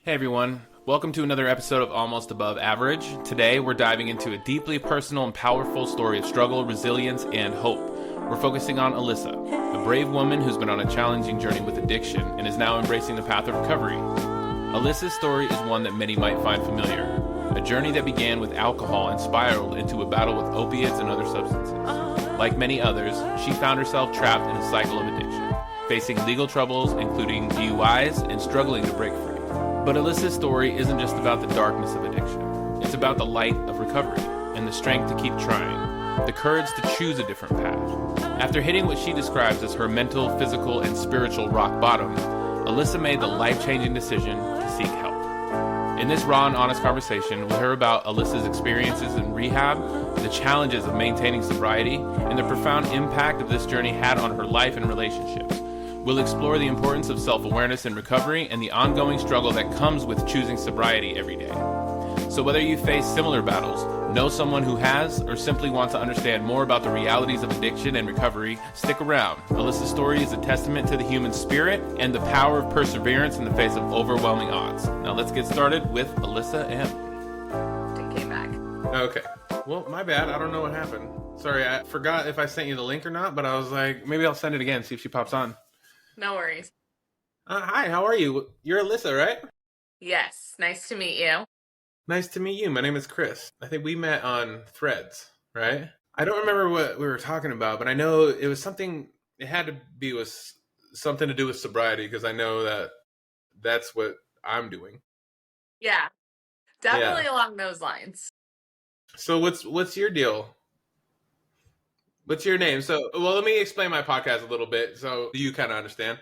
Hey everyone, welcome to another episode of Almost Above Average. Today we're diving into a deeply personal and powerful story of struggle, resilience, and hope. We're focusing on Alyssa, a brave woman who's been on a challenging journey with addiction and is now embracing the path of recovery. Alyssa's story is one that many might find familiar, a journey that began with alcohol and spiraled into a battle with opiates and other substances. Like many others, she found herself trapped in a cycle of addiction, facing legal troubles including DUIs and struggling to break free. But Alyssa's story isn't just about the darkness of addiction. It's about the light of recovery and the strength to keep trying, the courage to choose a different path. After hitting what she describes as her mental, physical, and spiritual rock bottom, Alyssa made the life-changing decision to seek help. In this raw and honest conversation, we'll hear about Alyssa's experiences in rehab, the challenges of maintaining sobriety, and the profound impact of this journey had on her life and relationships. We'll explore the importance of self-awareness in recovery and the ongoing struggle that comes with choosing sobriety every day. So whether you face similar battles, know someone who has, or simply want to understand more about the realities of addiction and recovery, stick around. Alyssa's story is a testament to the human spirit and the power of perseverance in the face of overwhelming odds. Now let's get started with Alyssa M. It came back. Okay. Well, my bad. I don't know what happened. Sorry, I forgot if I sent you the link or not, but I was like, maybe I'll send it again, see if she pops on. No worries. Hi, how are you? You're Alyssa, right? Yes. Nice to meet you. Nice to meet you. My name is Chris. I think we met on Threads, right? I don't remember what we were talking about, but I know it was something, it had to be with something to do with sobriety, because I know that that's what I'm doing. Yeah. Definitely along those lines. So what's your deal? What's your name? So, well, let me explain my podcast a little bit so you kind of understand.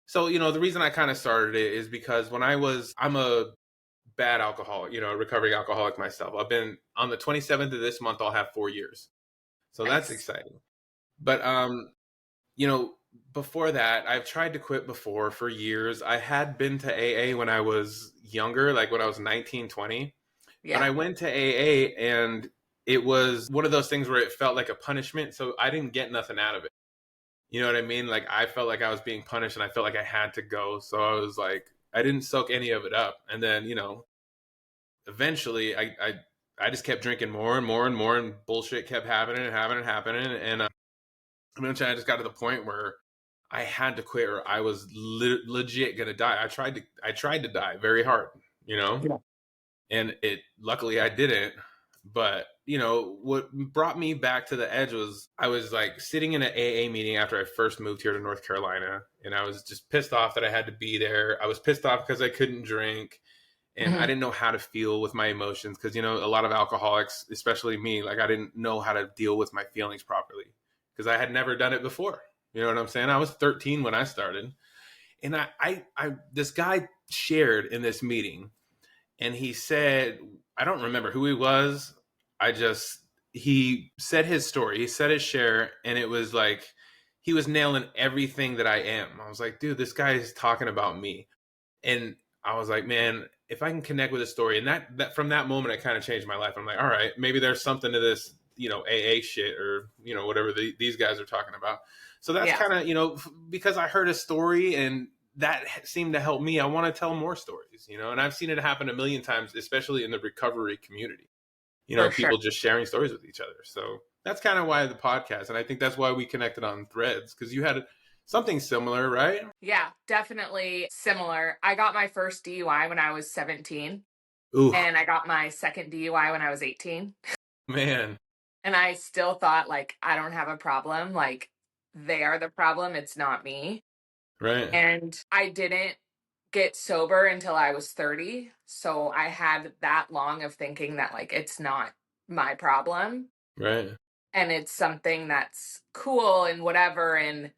So, the reason I kind of started it is because I'm a bad alcoholic, a recovering alcoholic myself. I've been on the 27th of this month, I'll have 4 years. So that's exciting. But, before that, I've tried to quit before for years. I had been to AA when I was younger, like when I was 19, 20. Yeah. But I went to AA and it was one of those things where it felt like a punishment. So I didn't get nothing out of it. You know what I mean? Like I felt like I was being punished and I felt like I had to go. So I was like, I didn't soak any of it up. And then, eventually I just kept drinking more and more and more, and bullshit kept happening. And eventually I just got to the point where I had to quit or I was legit going to die. I tried to die very hard, Yeah. And luckily I didn't. But, what brought me back to the edge was I was like sitting in an AA meeting after I first moved here to North Carolina. And I was just pissed off that I had to be there. I was pissed off because I couldn't drink. And I didn't know how to feel with my emotions because, a lot of alcoholics, especially me, like I didn't know how to deal with my feelings properly because I had never done it before. You know what I'm saying? I was 13 when I started. And this guy shared in this meeting and he said, I don't remember who he was. He said his story. He said his share. And it was like, he was nailing everything that I am. I was like, dude, this guy is talking about me. And I was like, man, if I can connect with his story, and that from that moment, it kind of changed my life. I'm like, all right, maybe there's something to this, AA shit or, whatever these guys are talking about. So that's kind of, because I heard a story and that seemed to help me. I want to tell more stories, and I've seen it happen a million times, especially in the recovery community, people just sharing stories with each other. So that's kind of why the podcast. And I think that's why we connected on Threads, because you had something similar, right? Yeah, definitely similar. I got my first DUI when I was 17. Ooh. And I got my second DUI when I was 18. Man. And I still thought, like, I don't have a problem. Like, they are the problem. It's not me. Right. And I didn't get sober until I was 30. So I had that long of thinking that, like, it's not my problem. Right. And it's something that's cool and whatever. And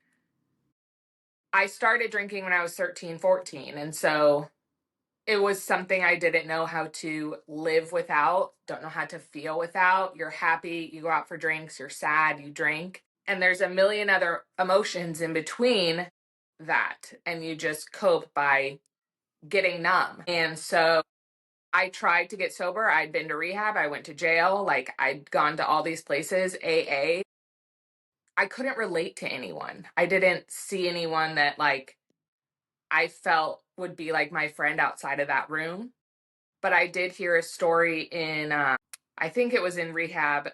I started drinking when I was 13, 14. And so it was something I didn't know how to live without, don't know how to feel without. You're happy, you go out for drinks, you're sad, you drink. And there's a million other emotions in between that. And you just cope by getting numb. And so I tried to get sober. I'd been to rehab. I went to jail. Like I'd gone to all these places, AA. I couldn't relate to anyone. I didn't see anyone that like I felt would be like my friend outside of that room. But I did hear a story in, I think it was in rehab,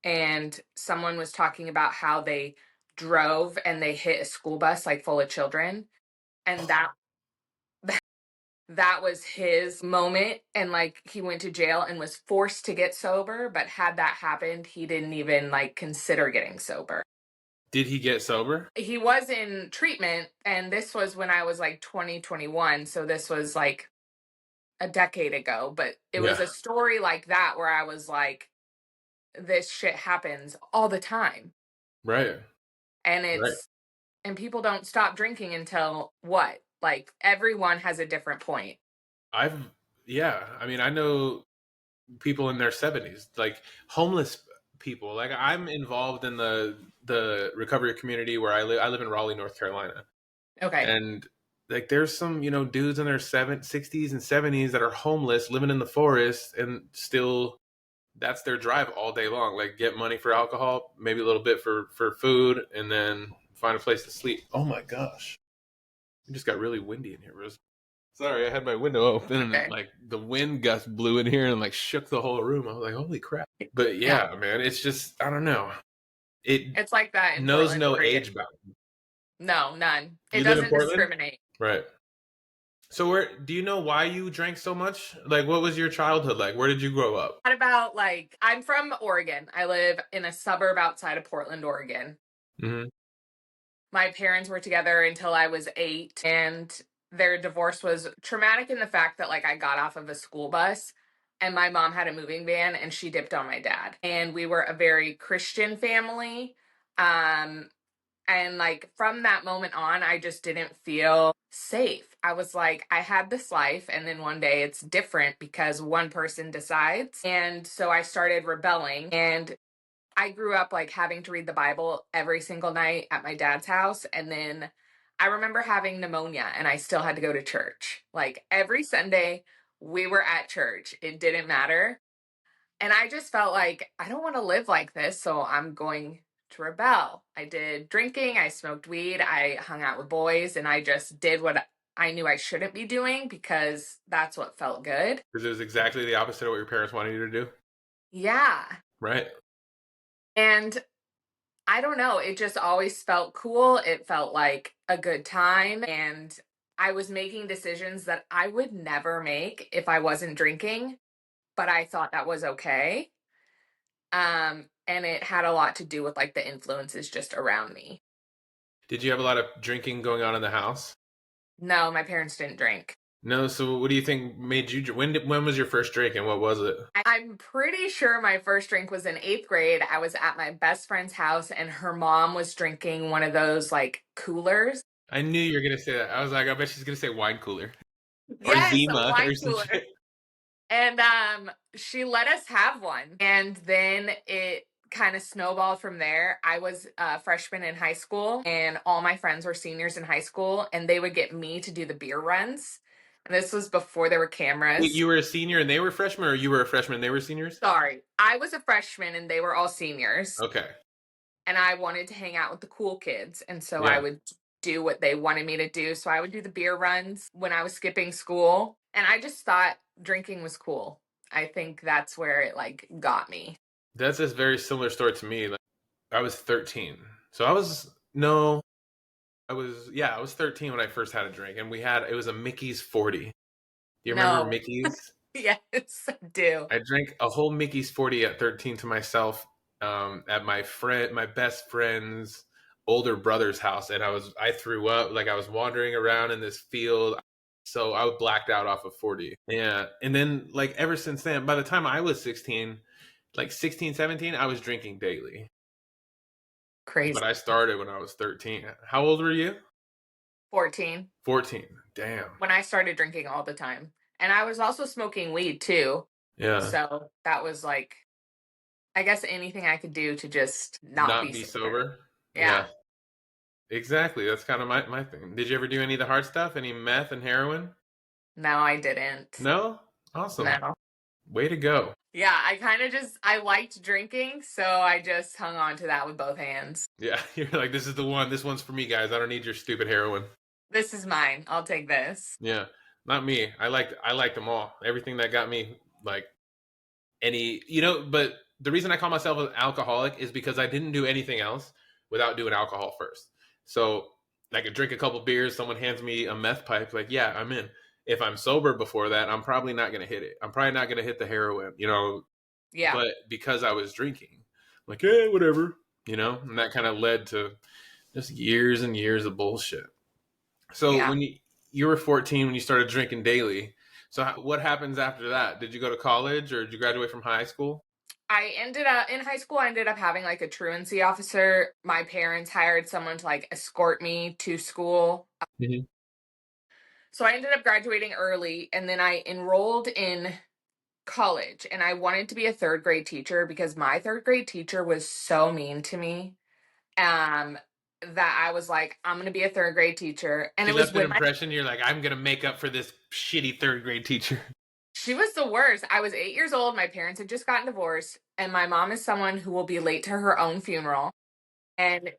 and someone was talking about how they drove and they hit a school bus like full of children. And that was his moment, and like he went to jail and was forced to get sober, but had that happened he didn't even like consider getting sober. Did he get sober? He was in treatment, and this was when I was like 2021, so this was like a decade ago, but it was Yeah. a story like that where I was like, this shit happens all the time. Right. And Right. people don't stop drinking until what? Like everyone has a different point. I've yeah. I mean, I know people in their 70s, like homeless people. Like I'm involved in the recovery community where I live. I live in Raleigh, North Carolina, Okay. and like there's some dudes in their 60s and 70s that are homeless, living in the forest, and still that's their drive all day long. Like get money for alcohol, maybe a little bit for food, and then find a place to sleep. Oh my gosh, it just got really windy in here, Rose. Sorry, I had my window open and Okay. like the wind gust blew in here and like shook the whole room. I was like, holy crap. But Yeah. yeah, man, it's just, I don't know. It It's like that in knows Portland, no Oregon. age bound. No, none. It You live in doesn't Portland? discriminate. Right. So where do you know why you drank so much? Like what was your childhood like? Where did you grow up? What about like, I'm from Oregon. I live in a suburb outside of Portland, Oregon. Hmm. My parents were together until I was 8, and their divorce was traumatic in the fact that like I got off of a school bus and my mom had a moving van and she dipped on my dad. And we were a very Christian family. Um and like from that moment on, I just didn't feel safe. I was like, I had this life, and then one day it's different because one person decides. And so I started rebelling. And I grew up like having to read the Bible every single night at my dad's house. And then I remember having pneumonia and I still had to go to church. Like every Sunday, we were at church. It didn't matter. And I just felt like I don't want to live like this. So I'm going to rebel. I did drinking, I smoked weed, I hung out with boys, and I just did what I knew I shouldn't be doing because that's what felt good. Because it was exactly the opposite of what your parents wanted you to do. Yeah. Right. And I don't know. It just always felt cool. It felt like a good time. And I was making decisions that I would never make if I wasn't drinking, but I thought that was okay. And it had a lot to do with like the influences just around me. Did you have a lot of drinking going on in the house? No, my parents didn't drink. No, so what do you think made you when was your first drink and what was it? I'm pretty sure my first drink was in 8th grade. I was at my best friend's house and her mom was drinking one of those like coolers. I knew you were gonna say that. I was like, I bet she's gonna say wine cooler or Yes, a Zima wine or some cooler. shit. And she let us have one. And then it kind of snowballed from there. I was a freshman in high school and all my friends were seniors in high school, and they would get me to do the beer runs. And this was before there were Wait, cameras. you were a senior and they were freshmen, or you were a freshman and they were seniors? Sorry. I was a freshman and they were all seniors. Okay. And I wanted to hang out with the cool kids. And so I Yeah. would do what they wanted me to do. So I would do the beer runs when I was skipping school. And I just thought drinking was cool. I think that's where it like got me. That's a very similar story to me. Like I was 13. So I was no, I was 13 when I first had a drink and it was a Mickey's 40. Do you remember No. Mickey's? Yes, I do. I drank a whole Mickey's 40 at 13 to myself at my best friend's older brother's house, and I threw up. Like I was wandering around in this field, so I was blacked out off of 40. Yeah, and then like ever since then, by the time I was 16, like 16, 17, I was drinking daily. Crazy. But I started when I was 13. How old were you? 14 14. Damn. when I started drinking all the time. And I was also smoking weed too. Yeah. So that was like, I guess anything I could do to just not Not be be sober. sober. Yeah. Yeah. Exactly. That's kind of my thing. Did you ever do any of the hard stuff? Any meth and heroin? No, I didn't. No? Awesome. No. Way to go. Yeah, I kind of just, I liked drinking, so I just hung on to that with both hands. Yeah, you're like, this is the one. This one's for me, guys. I don't need your stupid heroin. This is mine. I'll take this. Yeah, not me. I liked them all. Everything that got me like any, but the reason I call myself an alcoholic is because I didn't do anything else without doing alcohol first. So I could drink a couple beers, someone hands me a meth pipe, like, yeah, I'm in. If I'm sober before that, I'm probably not going to hit it. I'm probably not going to hit the heroin, Yeah. but because I was drinking, I'm like, hey, whatever, and that kind of led to just years and years of bullshit. So Yeah. when you were 14 when you started drinking daily, so what happens after that? Did you go to college or did you graduate from high school? I ended up in high school, I ended up having like a truancy officer. My parents hired someone to like escort me to school. Hmm. So I ended up graduating early and then I enrolled in college and I wanted to be a third grade teacher because my third grade teacher was so mean to me. Um that I was like, I'm gonna be a third grade teacher. And She it was left an when my impression. You're like, I'm gonna make up for this shitty third grade teacher. she was the worst. I was 8 years old. My parents had just gotten divorced, and my mom is someone who will be late to her own funeral. And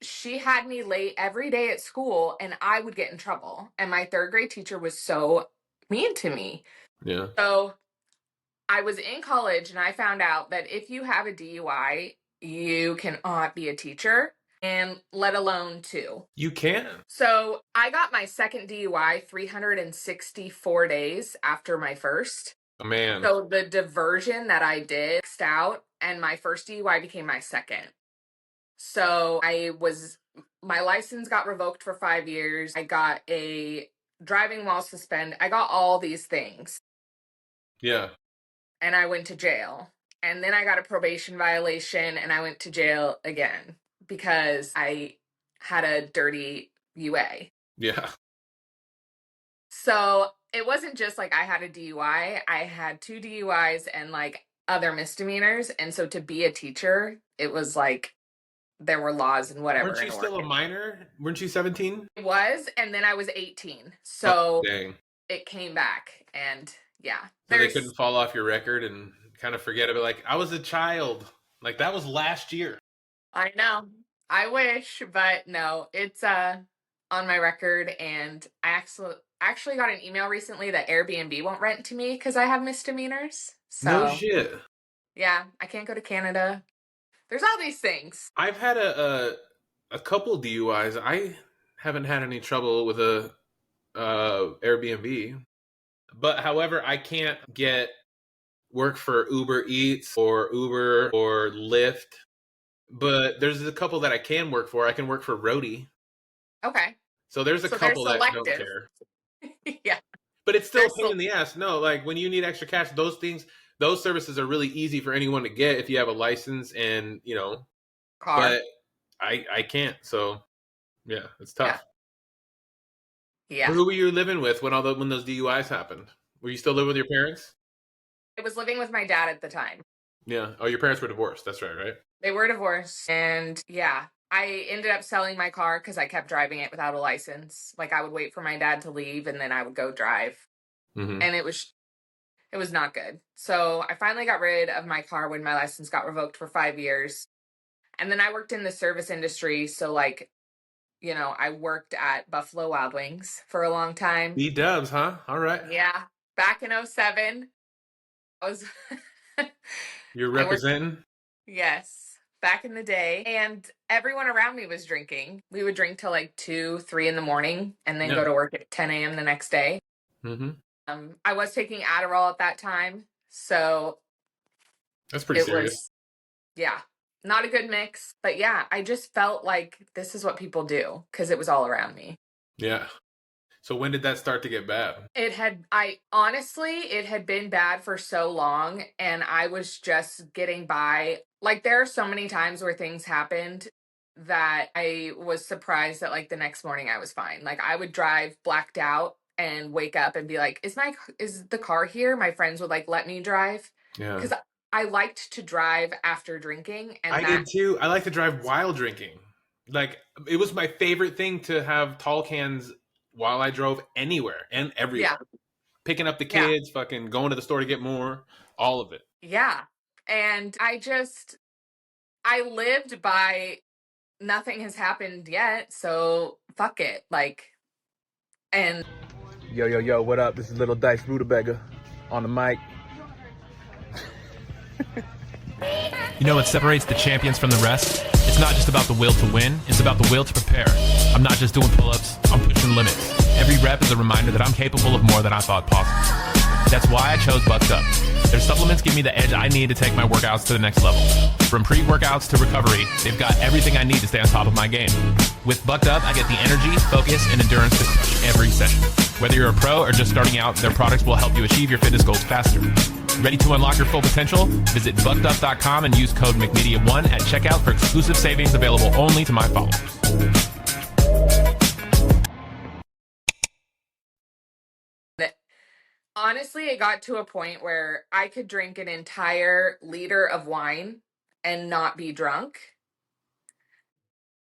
she had me late every day at school, and I would get in trouble. And my third grade teacher was so mean to me. Yeah, So I was in college, and I found out that if you have a DUI, you cannot be a teacher, and let alone two. you can. So I got my second DUI 364 days after my first. Oh, man. So the diversion that I did maxed out, and my first DUI became my second. So my license got revoked for 5 years. I got a driving while suspended. I got all these things, Yeah, and I went to jail. And then I got a probation violation, and I went to jail again because I had a dirty UA. yeah. So it wasn't just like I had a DUI, I had two DUIs and like other misdemeanors. And so to be a teacher, it was like there were laws and whatever Weren't in you still a Oregon. minor? Weren't you 17? It was, and then I was 18. Oh, So dang. it came back. And yeah, So they there's, couldn't fall off your record and kind of forget about like I was a child. Like that was last year. I know, I wish, but no, it's on my record. And I actually got an email recently that Airbnb won't rent to me because I have misdemeanors. No So shit. yeah, I can't go to Canada. There's all these things. I've had a couple DUIs. I haven't had any trouble with a Airbnb. But however, I can't get work for Uber Eats or Uber or Lyft. But there's a couple that I can work for. I can work for Roadie. Okay. So there's a So they're couple that don't selective. care. Yeah. But it's still They're a pain in the ass. No, like when you need extra cash, those services are really easy for anyone to get if you have a license and, car. but I can't. So yeah, it's Yeah. tough. Yeah. Who were you living with when those DUIs happened? Were you still living with your parents? I was living with my dad at the time. Yeah. Oh, your parents were divorced. That's right, right? They were divorced. And yeah, I ended up selling my car because I kept driving it without a license. Like I would wait for my dad to leave and then I would go drive. Mm-hmm. And it was not good. So I finally got rid of my car when my license got revoked for 5 years. And then I worked in the service industry. So like, I worked at Buffalo Wild Wings for a long time. B-dubs, huh? All right. Yeah. Back in '07, I was You're I worked, representing? yes, back in the day. And everyone around me was drinking. We would drink till like 2, 3 in the morning and then Yeah. go to work at 10 a.m. the next day. Mm-hmm. I was taking Adderall at that time. So That's pretty it serious. was, yeah, not a good mix. But yeah, I just felt like this is what people do because it was all around me. Yeah. So when did that start to get bad? It had been bad for so long and I was just getting by. Like there are so many times where things happened that I was surprised that like the next morning I was fine. Like I would drive blacked out and wake up and be like, is the car here? My friends would like let me drive Yeah. because I liked to drive after drinking I and did too. I like to drive while drinking. Like it was my favorite thing to have tall cans while I drove anywhere and yeah, everywhere. Picking up the yeah, kids, fucking going to the store to get more, all of it. yeah. And I lived by nothing has happened yet, so fuck it. Like And Yo, what up? This is Little Dice Rutabaga on the mic. You know what separates the champions from the rest? It's not just about the will to win, it's about the will to prepare. I'm not just doing pull-ups, I'm pushing limits. Every rep is a reminder that I'm capable of more than I thought possible. That's why I chose Bucked Up. Their supplements give me the edge I need to take my workouts to the next level. From pre-workouts to recovery, they've got everything I need to stay on top of my game. With Bucked Up, I get the energy, focus, and endurance to crush every session. Whether you're a pro or just starting out, their products will help you achieve your fitness goals faster. Ready to unlock your full potential? Visit buckedup.com and use code McMedia1 at checkout for exclusive savings available only to my followers. honestly, it got to a point where I could drink an entire liter of wine and not be drunk.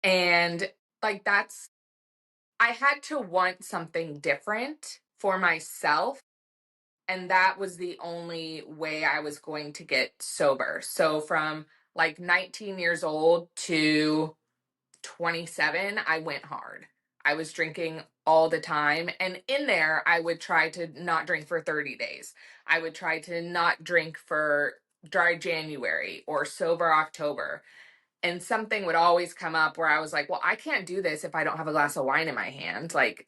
And like I had to want something different for myself. And that was the only way I was going to get sober. So from like 19 years old to 27, I went hard. I was drinking all the time. And in there, I would try to not drink for 30 days. I would try to not drink for dry January or sober October. And something would always come up where I was like, well, I can't do this if I don't have a glass of wine in my hand. Like,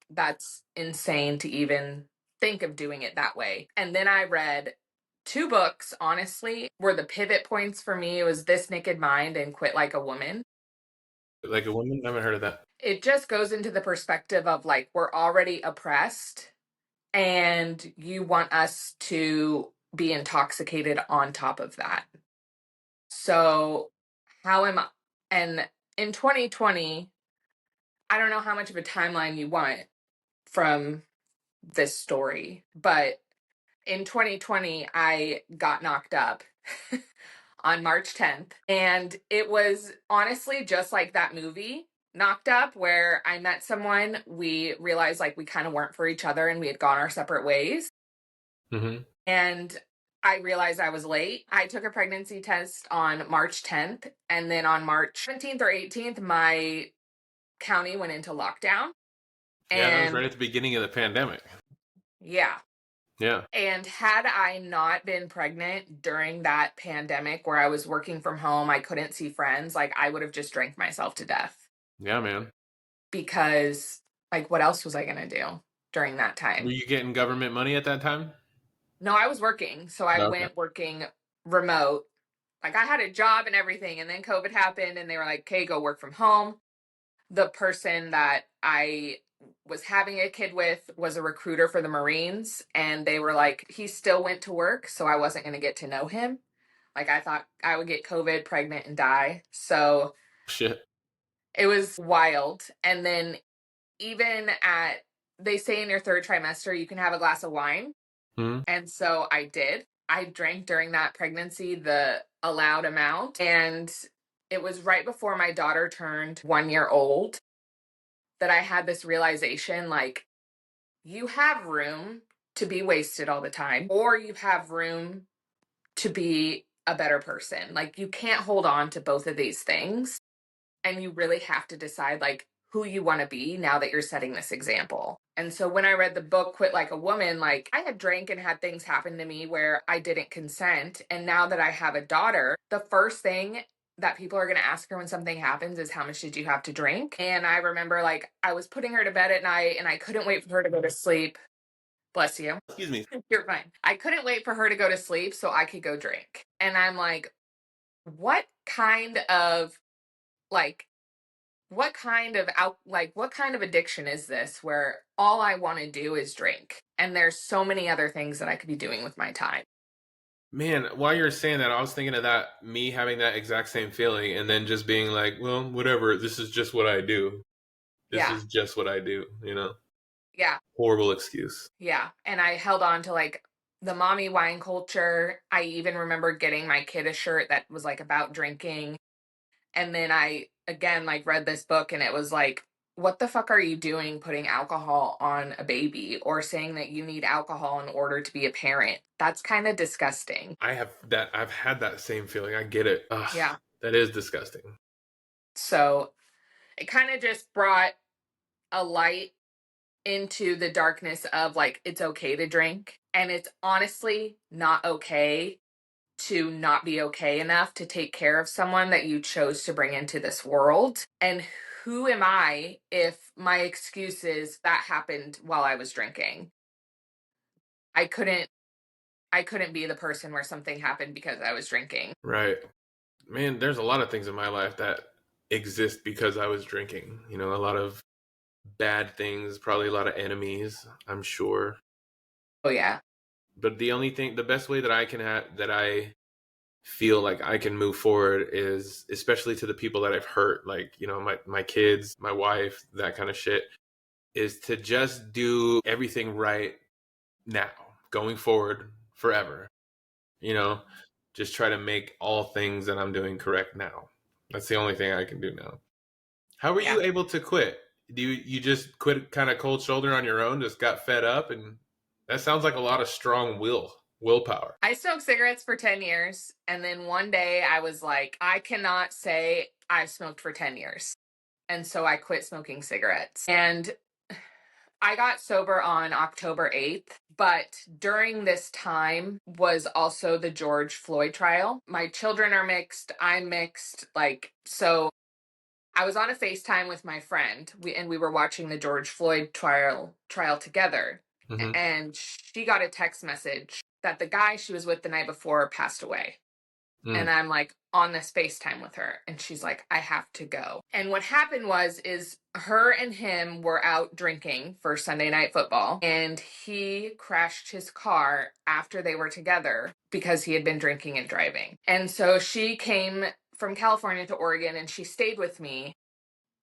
that's insane to even think of doing it that way. And then I read two books, honestly, were the pivot points for me. It was This Naked Mind and Quit Like a Woman. Like a woman? I haven't heard of that. It just goes into the perspective of like, we're already oppressed and you want us to be intoxicated on top of that. So, how am I? And in 2020, I don't know how much of a timeline you want from this story, but in 2020, I got knocked up on March 10th. And it was honestly just like that movie, Knocked Up, where I met someone. We realized like we kind of weren't for each other and we had gone our separate ways. Mm-hmm. And I realized I was late. I took a pregnancy test on March 10th. And then on March 17th or 18th, my county went into lockdown. Yeah, that was And right at the beginning of the pandemic. yeah. Yeah. And had I not been pregnant during that pandemic where I was working from home, I couldn't see friends, like I would have just drank myself to death. Yeah, man. Because like what else was I going to do during that Were time? you getting government money at that time? No, I was working. So I Okay. went working remote. Like I had a job and everything. And then COVID happened and they were like, okay, go work from home. The person that I was having a kid with was a recruiter for the Marines. And they were like, he still went to work. So I wasn't going to get to know him. Like I thought I would get COVID, pregnant, and die. So Shit. it was wild. And then even they say in your third trimester, you can have a glass of wine. Mm-hmm. And so I did. I drank during that pregnancy the allowed amount. And it was right before my daughter turned 1 year old that I had this realization, like, you have room to be wasted all the time, or you have room to be a better person. Like, you can't hold on to both of these things. And you really have to decide, like, who you want to be now that you're setting this example. And so when I read the book, Quit Like a Woman, like, I had drank and had things happen to me where I didn't consent. And now that I have a daughter, the first thing that people are going to ask her when something happens is, how much did you have to drink? And I remember, like, I was putting her to bed at night and I couldn't wait for her to go to sleep. Bless you. Excuse me. You're fine. I couldn't wait for her to go to sleep so I could go drink. And I'm like, what kind of, like, what kind of what kind of addiction is this where all I want to do is drink and there's so many other things that I could be doing with my time. Man, while you're saying that, I was thinking of that, me having that exact same feeling and then just being like, well, whatever, this is just what I do. This Yeah. is just what I do, you know? Yeah. Horrible excuse. Yeah. And I held on to like the mommy wine culture. I even remember getting my kid a shirt that was like about drinking. And then I again like read this book and it was like, what the fuck are you doing putting alcohol on a baby or saying that you need alcohol in order to be a parent? That's kind of disgusting. I've had that same feeling. I get it. Ugh, Yeah. that is disgusting. So it kind of just brought a light into the darkness of like, it's okay to drink. And it's honestly not okay to not be okay enough to take care of someone that you chose to bring into this world. And who am I if my excuse is that happened while I was drinking? I couldn't be the person where something happened because I was drinking. Right. Man, there's a lot of things in my life that exist because I was drinking. You know, a lot of bad things, probably a lot of enemies, I'm sure. Oh yeah. But the best way that I can that I feel like I can move forward is, especially to the people that I've hurt, like, you know, my kids, my wife, that kind of shit, is to just do everything right now, going forward, forever. You know, just try to make all things that I'm doing correct now. That's the only thing I can do now. How were Yeah. you able to quit? Do you just quit kind of cold shoulder on your own, just got fed up? And that sounds like a lot of strong willpower. I smoked cigarettes for 10 years. And then one day I was like, I cannot say I've smoked for 10 years. And so I quit smoking cigarettes. And I got sober on October 8th, but during this time was also the George Floyd trial. My children are mixed, I'm mixed, like, so I was on a FaceTime with my friend. We were watching the George Floyd trial together. Mm-hmm. And she got a text message that the guy she was with the night before passed away. And I'm like on this FaceTime with her, and she's like, I have to go. And what happened is her and him were out drinking for Sunday Night Football, and he crashed his car after they were together because he had been drinking and driving. And so she came from California to Oregon, and she stayed with me.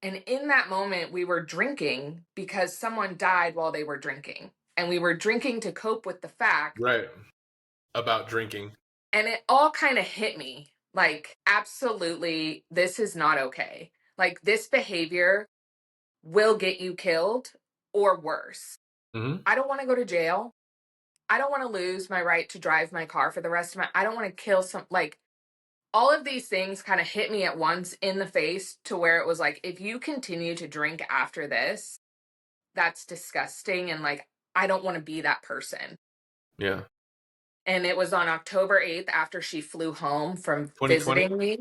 And in that moment, we were drinking because someone died while they were drinking. And we were drinking to cope with the fact. Right. About drinking. And it all kind of hit me like, absolutely, this is not okay. Like, this behavior will get you killed or worse. Mm-hmm. I don't want to go to jail. I don't want to lose my right to drive my car for the rest of I don't want to kill like, all of these things kind of hit me at once in the face to where it was like, if you continue to drink after this, that's disgusting. And like, I don't want to be that person. Yeah. And it was on October 8th after she flew home from 2020? visiting me.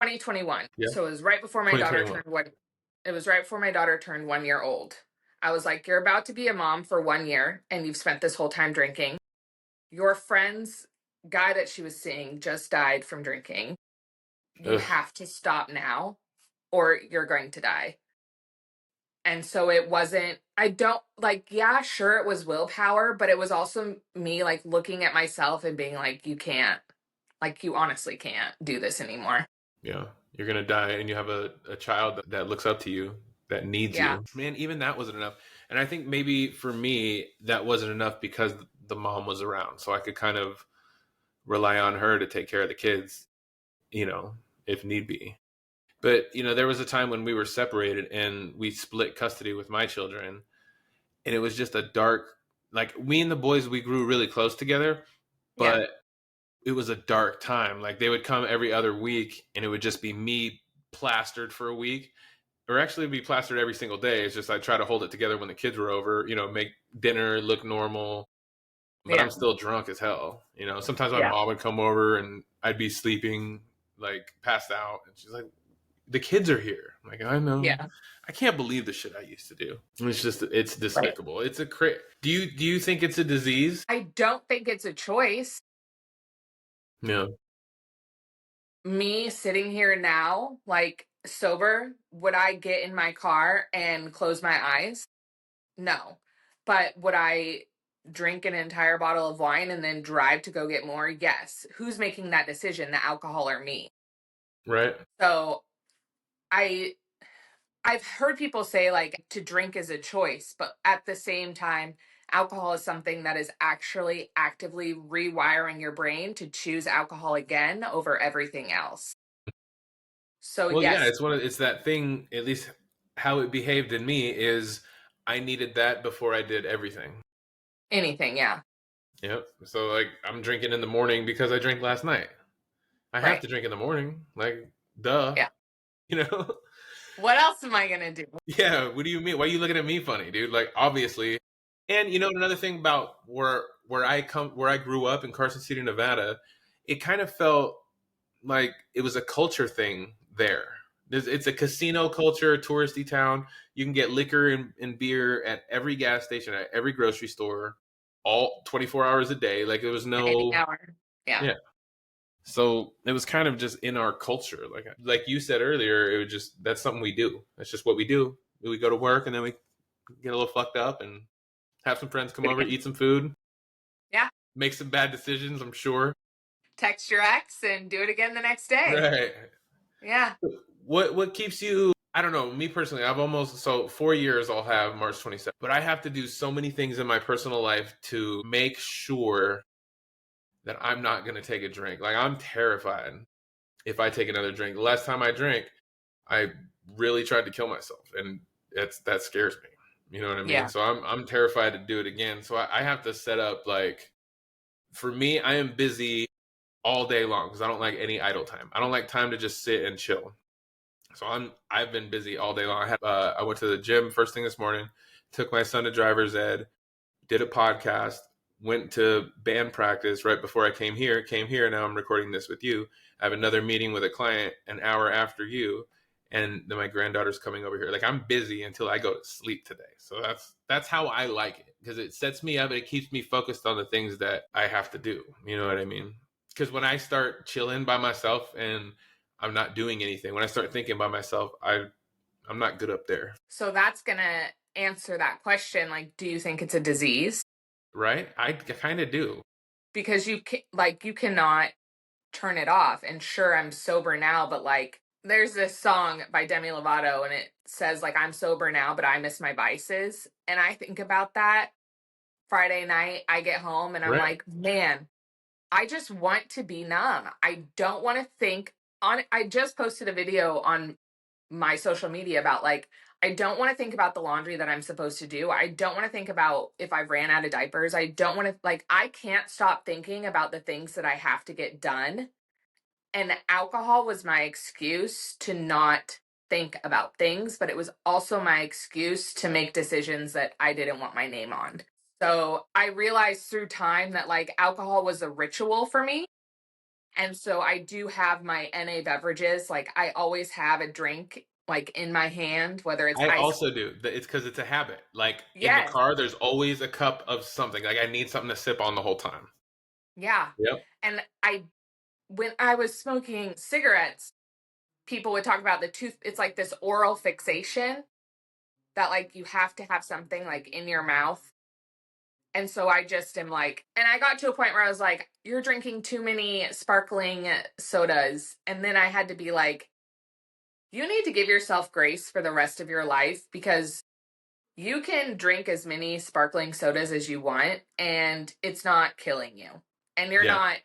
2021. Yeah. So it was right before my daughter turned it was right before my daughter turned 1 year old. I was like, you're about to be a mom for 1 year and you've spent this whole time drinking. Your friend's guy that she was seeing just died from drinking. You have to stop now or you're going to die. And so it wasn't, I don't like, yeah, sure, it was willpower, but it was also me like looking at myself and being like, you can't, like, you honestly can't do this anymore. Yeah. You're going to die and you have a child that looks up to you, that needs you. Man, even that wasn't enough. And I think maybe for me, that wasn't enough because the mom was around. So I could kind of rely on her to take care of the kids, you know, if need be. But, you know, there was a time when we were separated and we split custody with my children. And it was just a dark, like, me and the boys, we grew really close together, but it was a dark time. Like, they would come every other week and it would just be me plastered for a week, or actually be plastered every single day. It's just I try to hold it together when the kids were over, you know, make dinner look normal, but I'm still drunk as hell. You know, sometimes my mom would come over and I'd be sleeping, like passed out, and she's like, the kids are here. I'm like, I know. Yeah. I can't believe the shit I used to do. It's just, it's despicable. Right. It's a do you think it's a disease? I don't think it's a choice. No. Me sitting here now, like sober, would I get in my car and close my eyes? No. But would I drink an entire bottle of wine and then drive to go get more? Yes. Who's making that decision, the alcohol or me? Right. So I've heard people say like to drink is a choice, but at the same time, alcohol is something that is actually actively rewiring your brain to choose alcohol again over everything else. So well, yes. Yeah, it's that thing, at least how it behaved in me is I needed that before I did everything. Anything, yeah. Yep. So like I'm drinking in the morning because I drank last night. I have to drink in the morning. Like, duh. Yeah. You know? What else am I gonna do? Yeah, what do you mean? Why are you looking at me funny, dude? Like, obviously. And you know, another thing about where I grew up in Carson City, Nevada, it kind of felt like it was a culture thing there. It's a casino culture, a touristy town. You can get liquor and beer at every gas station, at every grocery store, all 24 hours a day. Like, there was Any no, hour. Yeah. yeah. So it was kind of just in our culture. Like you said earlier, it was just, that's something we do. That's just what we do. We go to work and then we get a little fucked up and have some friends come over, eat some food, Yeah. make some bad decisions, I'm sure. Text your ex and do it again the next day. Right. Yeah. What keeps you, I don't know, me personally, I've almost, so 4 years I'll have March 27th, but I have to do so many things in my personal life to make sure that I'm not going to take a drink. Like, I'm terrified if I take another drink. The last time I drank, I really tried to kill myself, and that scares me. You know what I mean? Yeah. So I'm terrified to do it again. So I have to set up, like, for me, I am busy all day long because I don't like any idle time. I don't like time to just sit and chill. So I've been busy all day long. I went to the gym first thing this morning, took my son to driver's ed, did a podcast, went to band practice right before I came here. Now I'm recording this with you. I have another meeting with a client an hour after you, and then my granddaughter's coming over here. Like, I'm busy until I go to sleep today. So that's how I like it, because it sets me up and it keeps me focused on the things that I have to do. You know what I mean? Because when I start chilling by myself and I'm not doing anything, when I start thinking by myself, I'm not good up there. So that's gonna answer that question. Like, do you think it's a disease? Right? I kind of do. Because you cannot turn it off. And sure, I'm sober now, but like, there's this song by Demi Lovato, and it says like, I'm sober now, but I miss my vices. And I think about that Friday night. I get home and I'm Right. like, man, I just want to be numb. I don't want to think on. I just posted a video on my social media about like, I don't want to think about the laundry that I'm supposed to do. I don't want to think about if I've ran out of diapers. I don't want to, like, I can't stop thinking about the things that I have to get done. And alcohol was my excuse to not think about things, but it was also my excuse to make decisions that I didn't want my name on. So I realized through time that like alcohol was a ritual for me. And so I do have my NA beverages. Like, I always have a drink like in my hand, whether it's I ice. also do. It's because it's a habit. Like, in the Yes. car, there's always a cup of something. Like, I need something to sip on the whole time. Yeah. Yep. And when I was smoking cigarettes, people would talk about it's like this oral fixation that like you have to have something like in your mouth. And so I just am like, and I got to a point where I was like, you're drinking too many sparkling sodas. And then I had to be like, you need to give yourself grace for the rest of your life, because you can drink as many sparkling sodas as you want and it's not killing you. And you're not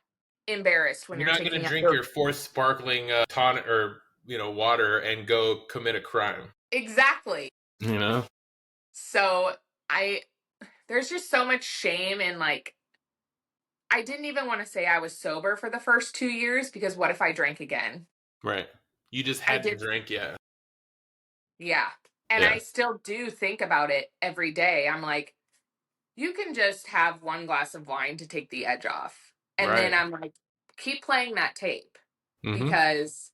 embarrassed when You're you're not going taking to drink your fourth sparkling tonic or water and go commit a crime. Exactly. You know? So there's just so much shame in like, I didn't even want to say I was sober for the first 2 years, because what if I drank again? Right. You just hadn't drank yet. Yeah. And I still do think about it every day. I'm like, you can just have one glass of wine to take the edge off. And then I'm like, keep playing that tape, because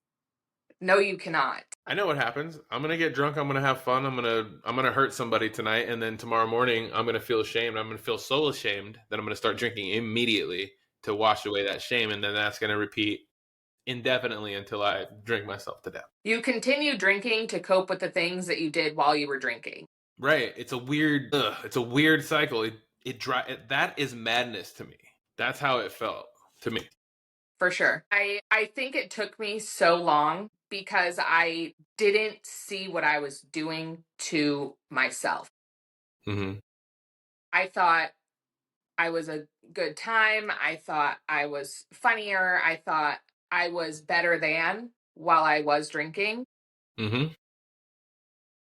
no, you cannot. I know what happens. I'm gonna get drunk. I'm gonna have fun. I'm gonna hurt somebody tonight, and then tomorrow morning I'm gonna feel ashamed. I'm gonna feel so ashamed that I'm gonna start drinking immediately to wash away that shame, and then that's gonna repeat indefinitely until I drink myself to death. You continue drinking to cope with the things that you did while you were drinking. Right. It's a weird cycle. That is madness to me. That's how it felt to me. For sure. I think it took me so long because I didn't see what I was doing to myself. Mm-hmm. I thought I was a good time. I thought I was funnier. I thought I was better than while I was drinking. Mm-hmm.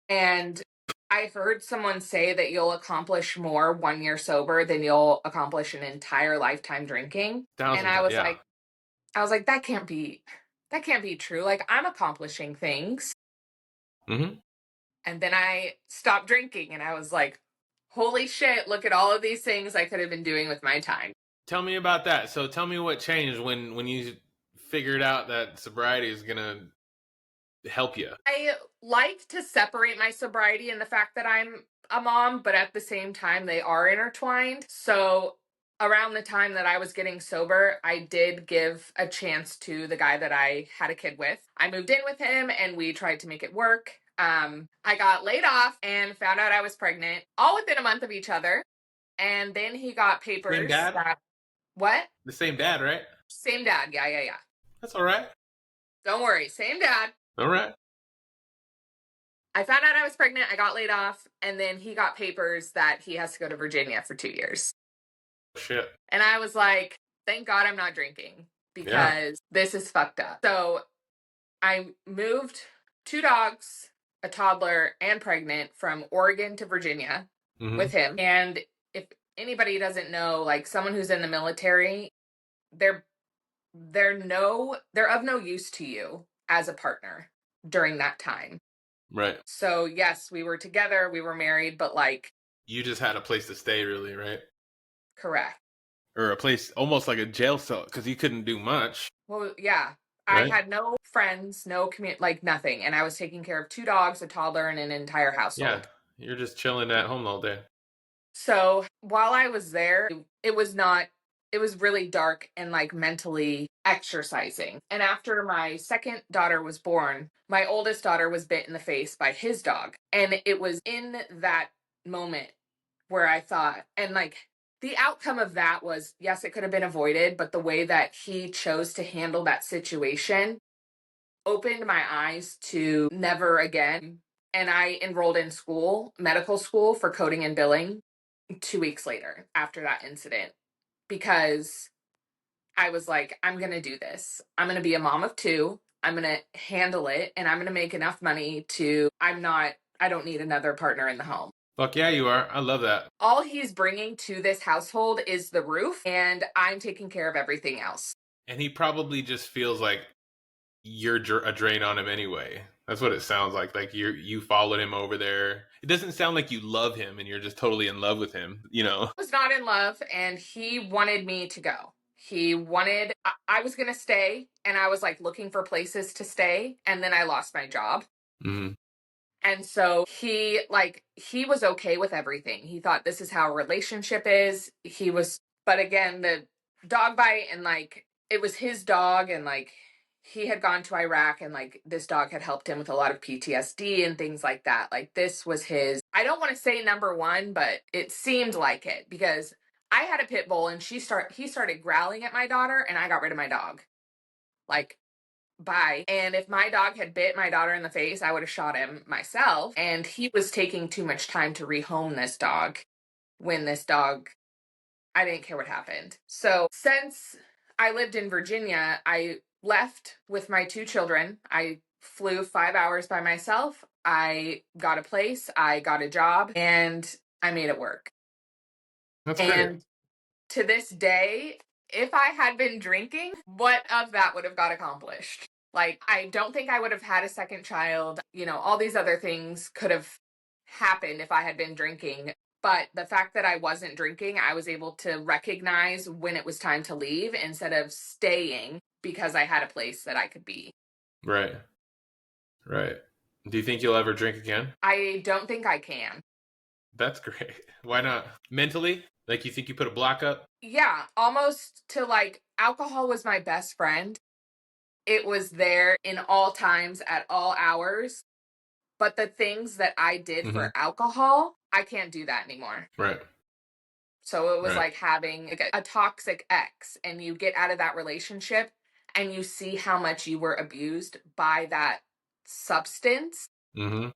And I heard someone say that you'll accomplish more 1 year sober than you'll accomplish an entire lifetime drinking. And I was like, that can't be true. Like, I'm accomplishing things. Mm-hmm. And then I stopped drinking and I was like, holy shit, look at all of these things I could have been doing with my time. Tell me about that. So tell me what changed when you figured out that sobriety is gonna help you. I like to separate my sobriety and the fact that I'm a mom, but at the same time, they are intertwined. So around the time that I was getting sober, I did give a chance to the guy that I had a kid with. I moved in with him and we tried to make it work. I got laid off and found out I was pregnant all within a month of each other. And then he got Same papers dad? that, what? The same dad, right? Same dad. Yeah. That's all right. Don't worry. Same dad. All right. I found out I was pregnant. I got laid off. And then he got papers that he has to go to Virginia for 2 years. Shit. And I was like, thank God I'm not drinking because this is fucked up. So I moved 2 dogs, a toddler, and pregnant from Oregon to Virginia with him. And if anybody doesn't know, like someone who's in the military, they're of no use to you as a partner during that time. Right. So yes, we were together, we were married, but like You just had a place to stay, really, right? correct. Or a place almost like a jail cell because you couldn't do much. Well, yeah. Right? I had no friends, no like nothing, and I was taking care of 2 dogs, a toddler, and an entire household. Yeah. You're just chilling at home all day. So while I was there, it was really dark and like mentally exercising. And after my second daughter was born, my oldest daughter was bit in the face by his dog. And it was in that moment where I thought, and like the outcome of that was, yes, it could have been avoided, but the way that he chose to handle that situation opened my eyes to never again. And I enrolled in medical school for coding and billing 2 weeks later after that incident because I was like, I'm going to do this. I'm going to be a mom of 2. I'm going to handle it and I'm going to make enough money I don't need another partner in the home. Fuck yeah, you are. I love that. All he's bringing to this household is the roof and I'm taking care of everything else. And he probably just feels like you're a drain on him anyway. That's what it sounds like. Like you followed him over there. It doesn't sound like you love him and you're just totally in love with him, you know? I was not in love and he wanted me to go. I was going to stay and I was like looking for places to stay and then I lost my job. Mm-hmm. And so he was okay with everything. He thought this is how a relationship is. But again, the dog bite and like, it was his dog and like, he had gone to Iraq and like this dog had helped him with a lot of PTSD and things like that. Like this was I don't want to say number one, but it seemed like it because I had a pit bull and he started growling at my daughter and I got rid of my dog. Like, bye. And if my dog had bit my daughter in the face, I would have shot him myself. And he was taking too much time to rehome this dog I didn't care what happened. So since I lived in Virginia, I left with my 2 children. I flew 5 hours by myself. I got a place, I got a job, and I made it work. That's and great. To this day, if I had been drinking, what of that would have got accomplished? Like, I don't think I would have had a second child. You know, all these other things could have happened if I had been drinking. But the fact that I wasn't drinking, I was able to recognize when it was time to leave instead of staying because I had a place that I could be. Right. Do you think you'll ever drink again? I don't think I can. That's great. Why not? Mentally? Like you think you put a block up? Yeah, almost to like alcohol was my best friend. It was there in all times, at all hours. But the things that I did for alcohol, I can't do that anymore. Right. So it was like having a toxic ex and you get out of that relationship and you see how much you were abused by that substance. Mm-hmm.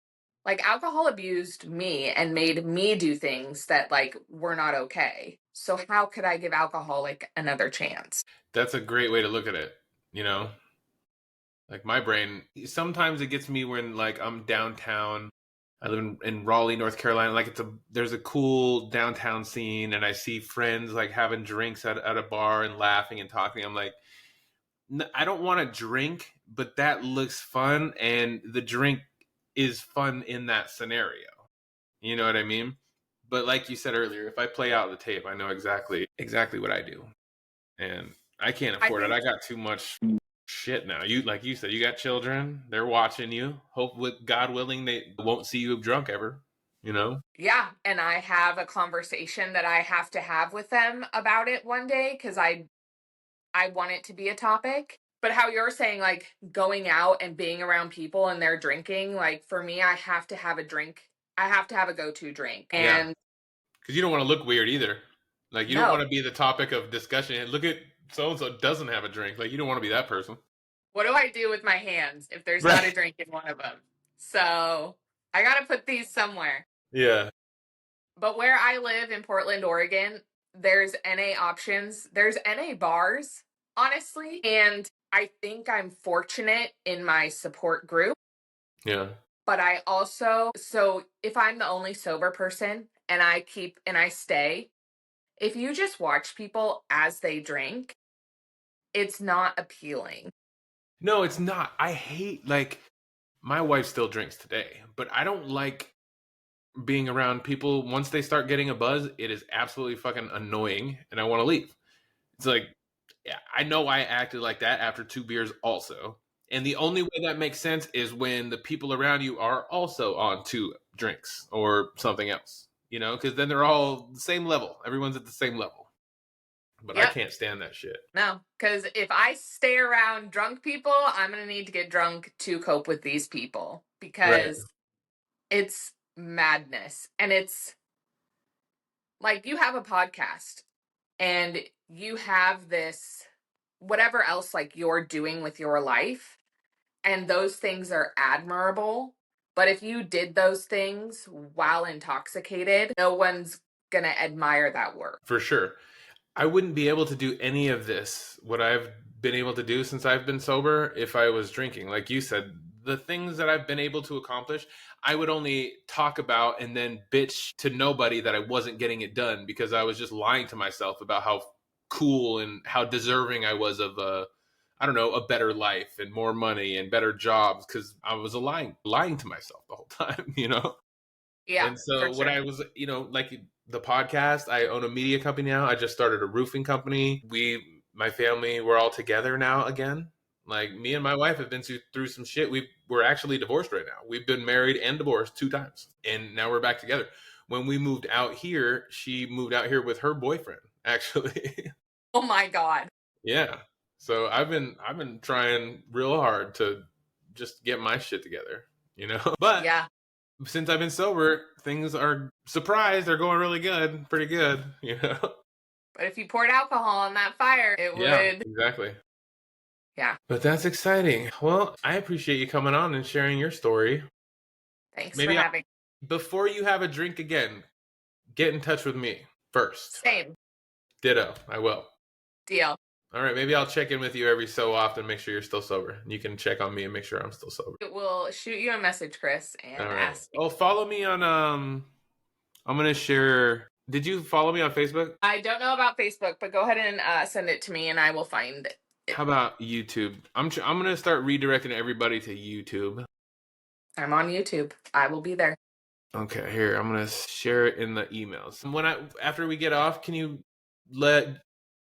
Like alcohol abused me and made me do things that like were not okay. So how could I give alcohol like another chance? That's a great way to look at it, you know? Like my brain, sometimes it gets me when like I'm downtown. I live in Raleigh, North Carolina. Like there's a cool downtown scene and I see friends like having drinks at a bar and laughing and talking. I'm like, I don't want to drink, but that looks fun. And the drink is fun in that scenario. You know what I mean? But like you said earlier, if I play out the tape, I know exactly what I do. And I can't afford it. I got too much shit now. Like you said, you got children. They're watching you. Hope with God willing, they won't see you drunk ever. You know? Yeah. And I have a conversation that I have to have with them about it one day because I want it to be a topic. But how you're saying, like, going out and being around people and they're drinking, like, for me, I have to have a drink. I have to have a go-to drink. And because you don't want to look weird either. Like, you don't want to be the topic of discussion. And look at so-and-so doesn't have a drink. Like, you don't want to be that person. What do I do with my hands if there's not a drink in one of them? So I got to put these somewhere. Yeah. But where I live in Portland, Oregon, there's NA options. There's NA bars, honestly. And I think I'm fortunate in my support group. Yeah. But I also, so if I'm the only sober person and I stay, if you just watch people as they drink, it's not appealing. No, it's not. I hate, like, my wife still drinks today, but I don't like being around people. Once they start getting a buzz, it is absolutely fucking annoying, and I want to leave. It's like, yeah, I know I acted like that after 2 beers also. And the only way that makes sense is when the people around you are also on 2 drinks or something else, you know, because then they're all the same level. Everyone's at the same level. But I can't stand that shit. No, because if I stay around drunk people, I'm going to need to get drunk to cope with these people because it's madness. And it's like you have a podcast and you have this, whatever else like you're doing with your life, and those things are admirable. But if you did those things while intoxicated, no one's going to admire that work. For sure. I wouldn't be able to do any of this, what I've been able to do since I've been sober, if I was drinking. Like you said, the things that I've been able to accomplish, I would only talk about and then bitch to nobody that I wasn't getting it done because I was just lying to myself about how cool and how deserving I was of a better life and more money and better jobs because I was lying to myself the whole time, you know? Yeah. And so when I was, like the podcast, I own a media company now. I just started a roofing company. My family, we're all together now again. Like me and my wife have been through some shit. We're actually divorced right now. We've been married and divorced 2 times. And now we're back together. When we moved out here, she moved out here with her boyfriend, actually. Oh my God. Yeah. So I've been trying real hard to just get my shit together, you know? But yeah. Since I've been sober, things are they're going really good, pretty good, you know? But if you poured alcohol on that fire, it would. Exactly. Yeah. But that's exciting. Well, I appreciate you coming on and sharing your story. Thanks for having me. Before you have a drink again, get in touch with me first. Same. Ditto. I will. Deal. All right, maybe I'll check in with you every so often, make sure you're still sober. You can check on me and make sure I'm still sober. We'll shoot you a message, Chris, and ask you. Oh, follow me on, I'm going to share. Did you follow me on Facebook? I don't know about Facebook, but go ahead and send it to me and I will find it. How about YouTube? I'm going to start redirecting everybody to YouTube. I'm on YouTube. I will be there. Okay, here, I'm going to share it in the emails. After we get off, can you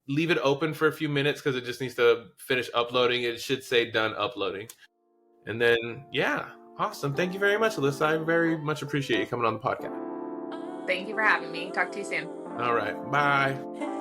leave it open for a few minutes because it just needs to finish uploading. It should say done uploading. And then, yeah, awesome. Thank you very much, Alyssa. I very much appreciate you coming on the podcast. Thank you for having me. Talk to you soon. All right. Bye.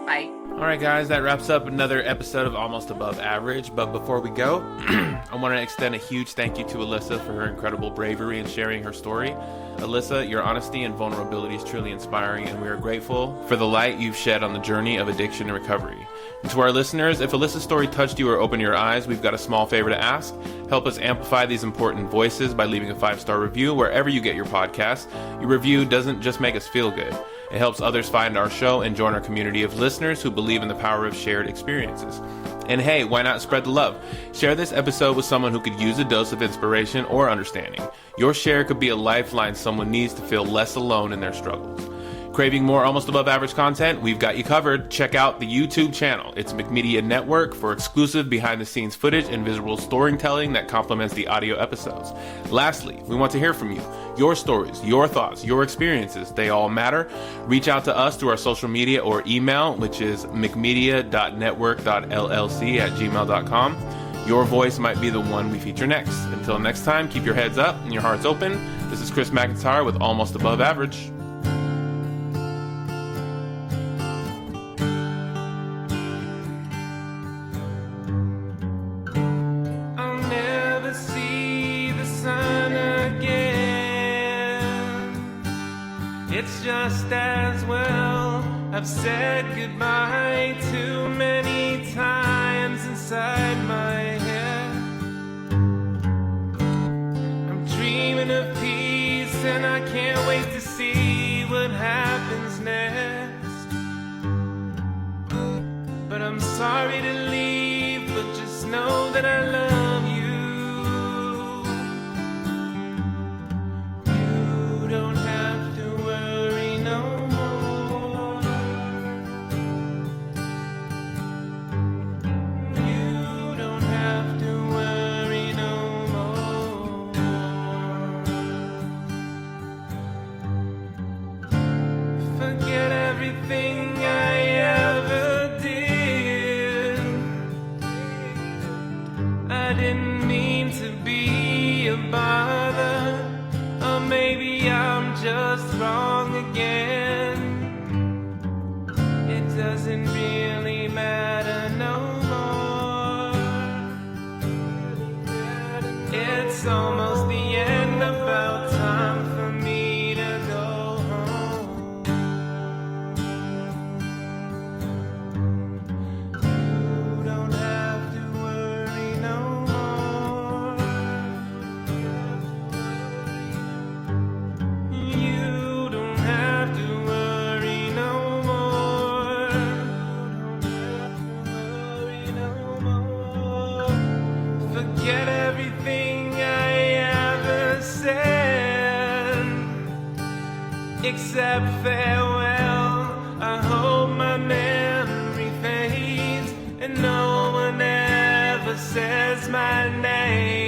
Bye. All right, guys, that wraps up another episode of Almost Above Average. But before we go, I want to extend a huge thank you to Alyssa for her incredible bravery in sharing her story. Alyssa, your honesty and vulnerability is truly inspiring, and we are grateful for the light you've shed on the journey of addiction and recovery. And to our listeners, if Alyssa's story touched you or opened your eyes, we've got a small favor to ask. Help us amplify these important voices by leaving a 5-star review wherever you get your podcasts. Your review doesn't just make us feel good. It helps others find our show and join our community of listeners who believe in the power of shared experiences. And hey, why not spread the love? Share this episode with someone who could use a dose of inspiration or understanding. Your share could be a lifeline someone needs to feel less alone in their struggles. Craving more Almost Above Average content? We've got you covered. Check out the YouTube channel. It's McMedia Network for exclusive behind-the-scenes footage and visual storytelling that complements the audio episodes. Lastly, we want to hear from you. Your stories, your thoughts, your experiences, they all matter. Reach out to us through our social media or email, which is mcmedia.network.llc@gmail.com. Your voice might be the one we feature next. Until next time, keep your heads up and your hearts open. This is Chris McIntyre with Almost Above Average. It's just as well I've said goodbye too many times inside my head. I'm dreaming of peace and I can't wait to see what happens next. But I'm sorry to leave, but just know that I love you. You don't have to worry no more. You don't have to worry no more. Forget everything I ever did. I didn't mean to be a bother. Or maybe I'm just wrong again. It doesn't really matter no more. It's almost the end, about time for me to go home. You don't have to worry no more. You don't have to worry no more. You don't have to worry no more. Forget everything I ever said, except farewell. I hope my memory fades and no one ever says my name.